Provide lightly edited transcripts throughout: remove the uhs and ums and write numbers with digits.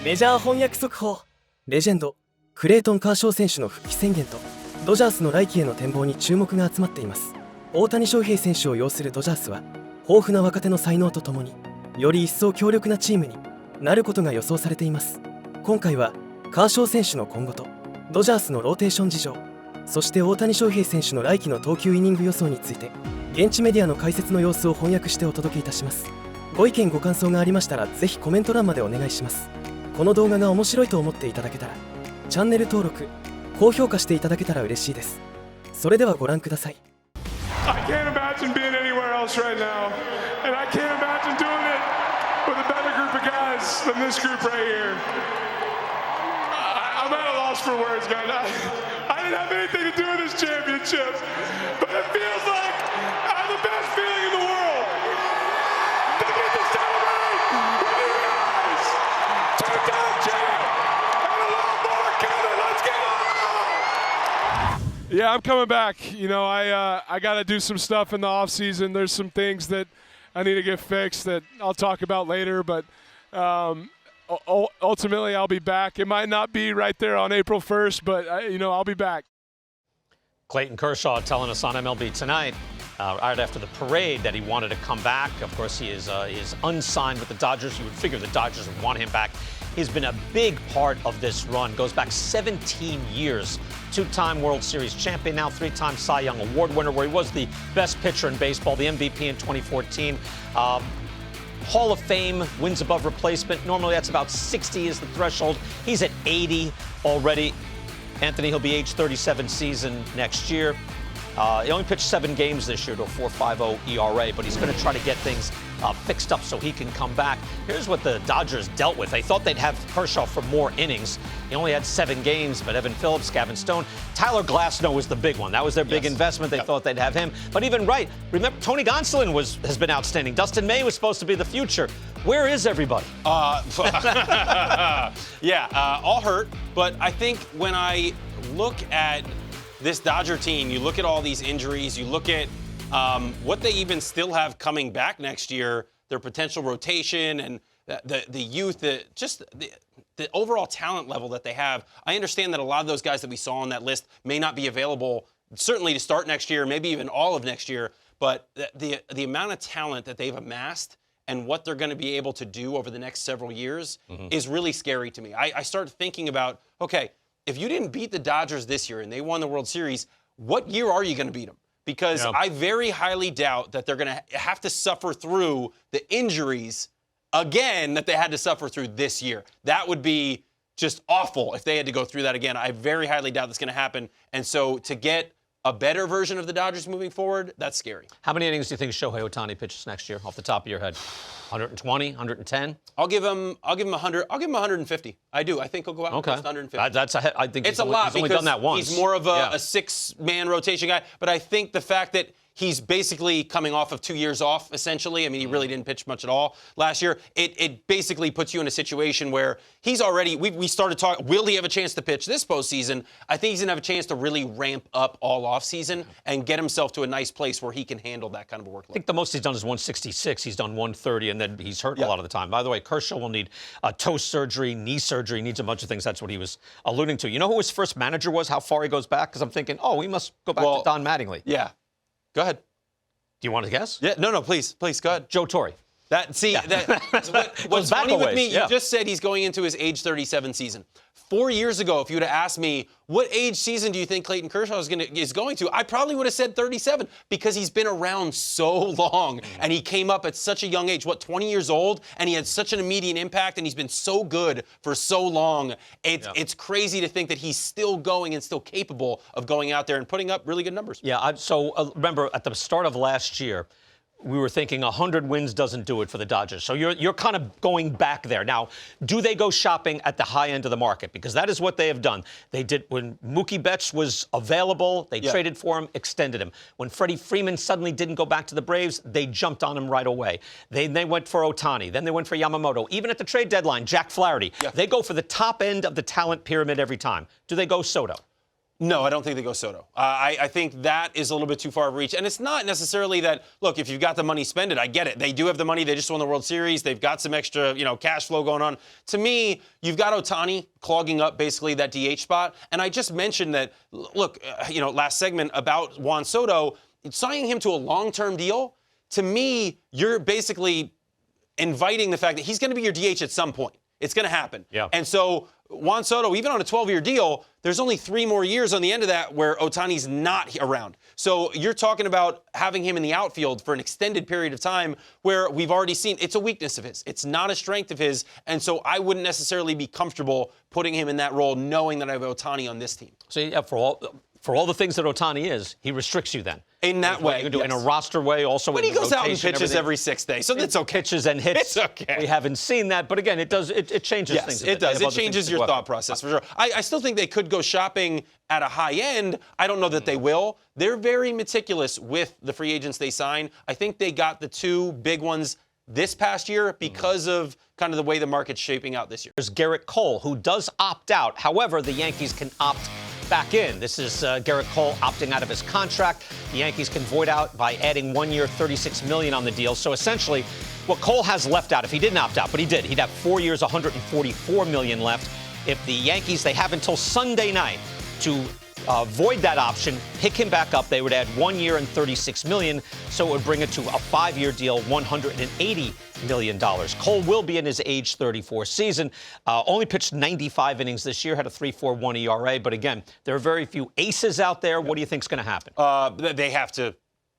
メジャー翻訳速報。レジェンドクレイトン・カーショー選手の復帰宣言とドジャースの来季への展望に注目が集まっています。大谷翔平選手を擁するドジャースは豊富な若手の才能とともにより一層強力なチームになることが予想されています。今回はカーショー選手の今後とドジャースのローテーション事情、そして大谷翔平選手の来季の投球イニング予想について現地メディアの解説の様子を翻訳してお届けいたします。ご意見ご感想がありましたらぜひコメント欄までお願いします。この動画が面白いと思っていただけたらチャンネル登録、高評価していただけたら嬉しいです。それではご覧ください。I can't imagine being anywhere else right now, and I can't imagine doing it with a better group of guys than this group right here. I'm at a loss for words, guys. I didn't have anything to do with this championship, but it feels like I have the best feeling in the world. To get to celebrate with you guys, two-time champ, and a lot more coming. Let's get on! Yeah, I'm coming back. You know, I got to do some stuff in the off season. There's some things that I need to get fixed that I'll talk about later, but ultimately I'll be back. It might not be right there on April 1st, but I'll be back. Clayton Kershaw telling us on MLB Tonight, right after the parade, that he wanted to come back. Of course, he is unsigned with the Dodgers. You would figure the Dodgers would want him back. He's been a big part of this run. Goes back 17 years. Two-time World Series champion, now three-time Cy Young Award winner, where he was the best pitcher in baseball, the MVP in 2014. Hall of Fame, wins above replacement. Normally that's about 60 is the threshold. He's at 80 already. Anthony, he'll be age 37 season next year. He only pitched 7 games this year to a 4.50 ERA, but he's going to try to get things fixed up so he can come back. Here's what the Dodgers dealt with. They thought they'd have Kershaw for more innings. He only had 7 games, but Evan Phillips, Gavin Stone, Tyler Glasnow was the big one. That was their big investment. They thought they'd have him. But even remember, Tony Gonsolin has been outstanding. Dustin May was supposed to be the future. Where is everybody? Yeah, all hurt. But I think when I look at this Dodger team, you look at all these injuries, you look at what they even still have coming back next year, their potential rotation and the youth, the overall talent level that they have. I understand that a lot of those guys that we saw on that list may not be available, certainly to start next year, maybe even all of next year, but the amount of talent that they've amassed and what they're going to be able to do over the next several years is really scary to me. I start thinking about, okay, if you didn't beat the Dodgers this year and they won the World Series, what year are you going to beat them? Because I very highly doubt that they're going to have to suffer through the injuries again that they had to suffer through this year. That would be just awful if they had to go through that again. I very highly doubt that's going to happen. And so to get a better version of the Dodgers moving forward, that's scary. How many innings do you think Shohei Ohtani pitches next year, off the top of your head? 120, 110? I'll give him 100. I'll give him 150. I do. I think he'll go out with 150. That's I think it's a lot he's only done that once. He's more of a 6-man rotation guy. But I think the fact that he's basically coming off of 2 years off, essentially. I mean, he really didn't pitch much at all last year. It basically puts you in a situation where he's already, we started talking, will he have a chance to pitch this postseason? I think he's going to have a chance to really ramp up all offseason and get himself to a nice place where he can handle that kind of a workload. I think the most he's done is 166. He's done 130, and then he's hurt a lot of the time. By the way, Kershaw will need toe surgery, knee surgery, needs a bunch of things. That's what he was alluding to. You know who his first manager was, how far he goes back? Because I'm thinking, he must go back to Don Mattingly. Yeah. Go ahead. Do you want to guess? Yeah, no, please, go ahead. Joe Torre. What's funny with me, you just said he's going into his age 37 season. 4 years ago, if you would have asked me, what age season do you think Clayton Kershaw is going to, I probably would have said 37 because he's been around so long and he came up at such a young age, 20 years old, and he had such an immediate impact and he's been so good for so long. It's crazy to think that he's still going and still capable of going out there and putting up really good numbers. Yeah, remember at the start of last year, we were thinking 100 wins doesn't do it for the Dodgers. So you're kind of going back there. Now, do they go shopping at the high end of the market? Because that is what they have done. They did when Mookie Betts was available, they traded for him, extended him. When Freddie Freeman suddenly didn't go back to the Braves, they jumped on him right away. They went for Ohtani. Then they went for Yamamoto. Even at the trade deadline, Jack Flaherty. They go for the top end of the talent pyramid every time. Do they go Soto? No, I don't think they go Soto. I think that is a little bit too far of a reach. And it's not necessarily that, look, if you've got the money, spend it. I get it. They do have the money. They just won the World Series. They've got some extra, cash flow going on. To me, you've got Ohtani clogging up basically that DH spot. And I just mentioned that, look, last segment about Juan Soto, signing him to a long-term deal, to me, you're basically inviting the fact that he's going to be your DH at some point. It's going to happen. Yeah. And so Juan Soto, even on a 12-year deal, there's only 3 more years on the end of that where Ohtani's not around. So you're talking about having him in the outfield for an extended period of time where we've already seen it's a weakness of his. It's not a strength of his. And so I wouldn't necessarily be comfortable putting him in that role knowing that I have Ohtani on this team. So yeah, for all the things that Ohtani is, he restricts you then. In that way, you can do it in a roster way, also but in he goes out and rotation, pitches everything. every 6th day, so that's okay. Pitches and hits. It's okay. We haven't seen that, but again, it changes yes, things. It does. They It have other changes things to your go thought after. process for sure. I still think they could go shopping at a high end. I don't know that they will. They're very meticulous with the free agents they sign. I think they got the 2 big ones this past year because of kind of the way the market's shaping out this year. There's Garrett Cole, who does opt out. However, the Yankees can opt back in. This is Garrett Cole opting out of his contract. The Yankees can void out by adding 1 year, $36 million on the deal. So essentially, what Cole has left out, if he didn't opt out, but he did, he'd have 4 years, $144 million left. If the Yankees, they have until Sunday night to void that option, pick him back up, they would add 1 year and $36 million, so it would bring it to a 5-year deal, $180 million. Cole will be in his age 34 season. Only pitched 95 innings this year, had a 3.41 ERA. But again, there are very few aces out there. What do you think is going to happen? They have to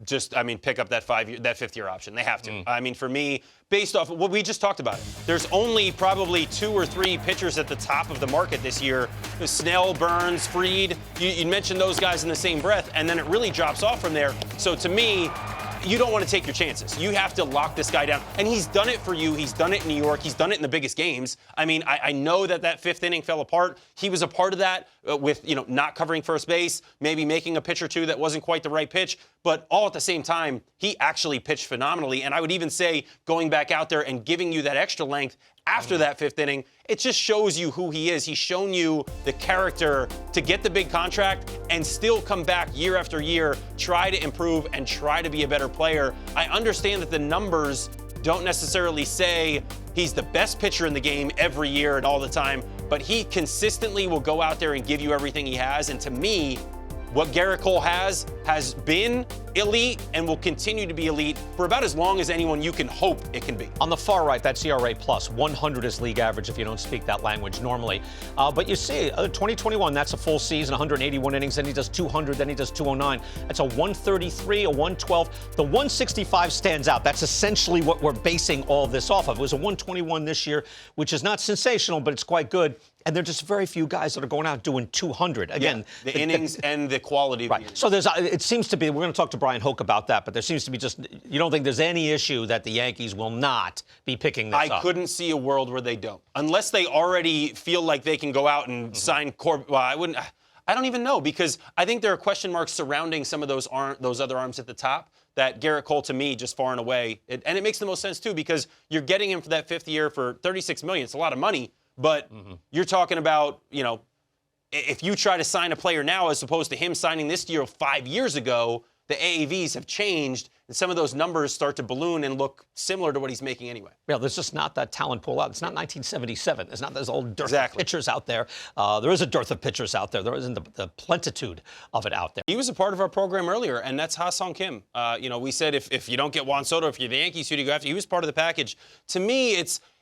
pick up that 5th-year option. They have to. For me, based off of what we just talked about, there's only probably 2 or 3 pitchers at the top of the market this year. Snell, Burns, Fried. You mentioned those guys in the same breath, and then it really drops off from there. So to me, you don't want to take your chances. You have to lock this guy down. And he's done it for you. He's done it in New York. He's done it in the biggest games. I know that 5th inning fell apart. He was a part of that with, not covering first base, maybe making a pitch or 2 that wasn't quite the right pitch. But all at the same time, he actually pitched phenomenally. And I would even say going back out there and giving you that extra length after that 5th inning, it just shows you who he is. He's shown you the character to get the big contract and still come back year after year, try to improve and try to be a better player. I understand that the numbers don't necessarily say he's the best pitcher in the game every year and all the time, but he consistently will go out there and give you everything he has. And to me, what Garrett Cole has been elite and will continue to be elite for about as long as anyone you can hope it can be. On the far right, that's ERA plus. 100 is league average if you don't speak that language normally. But you see, 2021, that's a full season, 181 innings, then he does 200, then he does 209. That's a 133, a 112. The 165 stands out. That's essentially what we're basing all of this off of. It was a 121 this year, which is not sensational, but it's quite good. And there are just very few guys that are going out doing 200. Again, the innings and the quality of the innings. So it seems to be, we're going to talk to Brian Hoke about that, but there seems to be you don't think there's any issue that the Yankees will not be picking this up? I couldn't see a world where they don't. Unless they already feel like they can go out and sign Corbin. Well, I don't even know, because I think there are question marks surrounding some of those other arms at the top. That Garrett Cole, to me, just far and away. And it makes the most sense, too, because you're getting him for that 5th year for $36 million. It's a lot of money. But you're talking about, if you try to sign a player now as opposed to him signing this deal 5 years ago, the AAVs have changed, and some of those numbers start to balloon and look similar to what he's making anyway. Yeah, there's just not that talent pool out. It's not 1977. There's not this old dearth Exactly. of pitchers out there. There is a dearth of pitchers out there. There isn't the plentitude of it out there. He was a part of our program earlier, and that's Ha-Sung Kim. We said if you don't get Juan Soto, if you're the Yankees, who do you go after? He was part of the package. To me,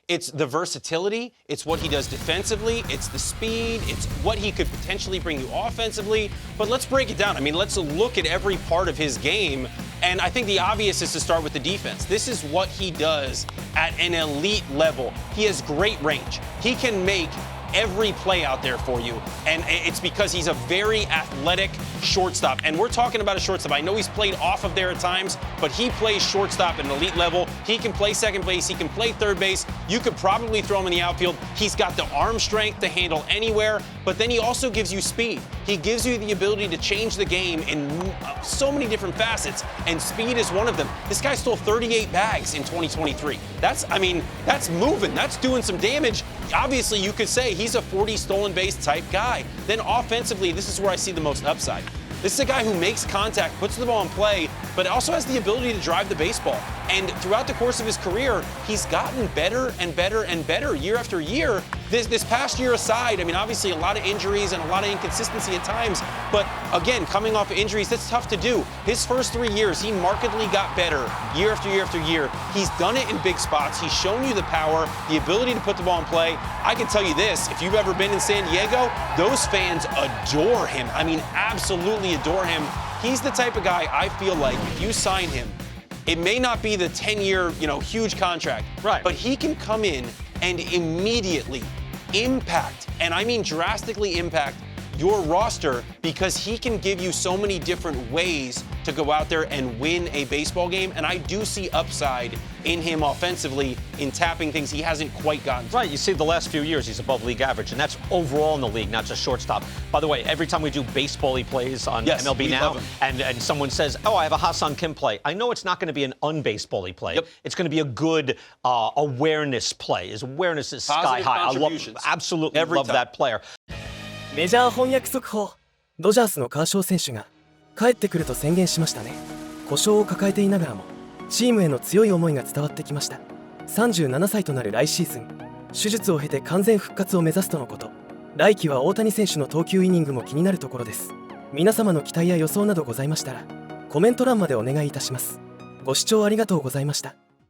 it's the versatility, it's what he does defensively, it's the speed, it's what he could potentially bring you offensively. But let's break it down. Let's look at every part of his game. And I think the obvious is to start with the defense. This is what he does at an elite level. He has great range. He can make every play out there for you. And it's because he's a very athletic shortstop. And we're talking about a shortstop. I know he's played off of there at times, but he plays shortstop at an elite level. He can play second base. He can play third base. You could probably throw him in the outfield. He's got the arm strength to handle anywhere, but then he also gives you speed. He gives you the ability to change the game in so many different facets, and speed is one of them. This guy stole 38 bags in 2023. That's moving. That's doing some damage. obviously you could say he's a 40 stolen base type guy. Then offensively, this is where I see the most upside. This is a guy who makes contact, puts the ball in play, but also has the ability to drive the baseball. And throughout the course of his career, he's gotten better and better and better year after year. This past year aside, I mean, obviously a lot of injuries and a lot of inconsistency at times, but again, coming off of injuries, that's tough to do. His first 3 years, he markedly got better year after year after year. He's done it in big spots. He's shown you the power, the ability to put the ball in play. I can tell you this, if you've ever been in San Diego, those fans adore him. I mean, absolutely adore him. He's the type of guy I feel like if you sign him, it may not be the 10-year, huge contract, right? But he can come in and immediately impact, and I mean drastically impact, your roster because he can give you so many different ways to go out there and win a baseball game. And I do see upside in him offensively in tapping things he hasn't quite gotten to. Right, you see the last few years he's above league average, and that's overall in the league, not just shortstop. By the way, every time we do baseball-y plays on MLB Now, and someone says, oh, I have a Ha-Seong Kim play, I know it's not going to be an unbaseball-y play. Yep. It's going to be a good awareness play. His awareness is sky high. I absolutely love that player. メジャー翻訳速報。ドジャースのカーショー選手が帰ってくると宣言しましたね。故障を抱えていながらもチームへの強い思いが伝わってきました。37歳となる来シーズン、手術を経て完全復活を目指すとのこと。来季は大谷選手の投球イニングも気になるところです。皆様の期待や予想などございましたらコメント欄までお願いいたします。ご視聴ありがとうございました。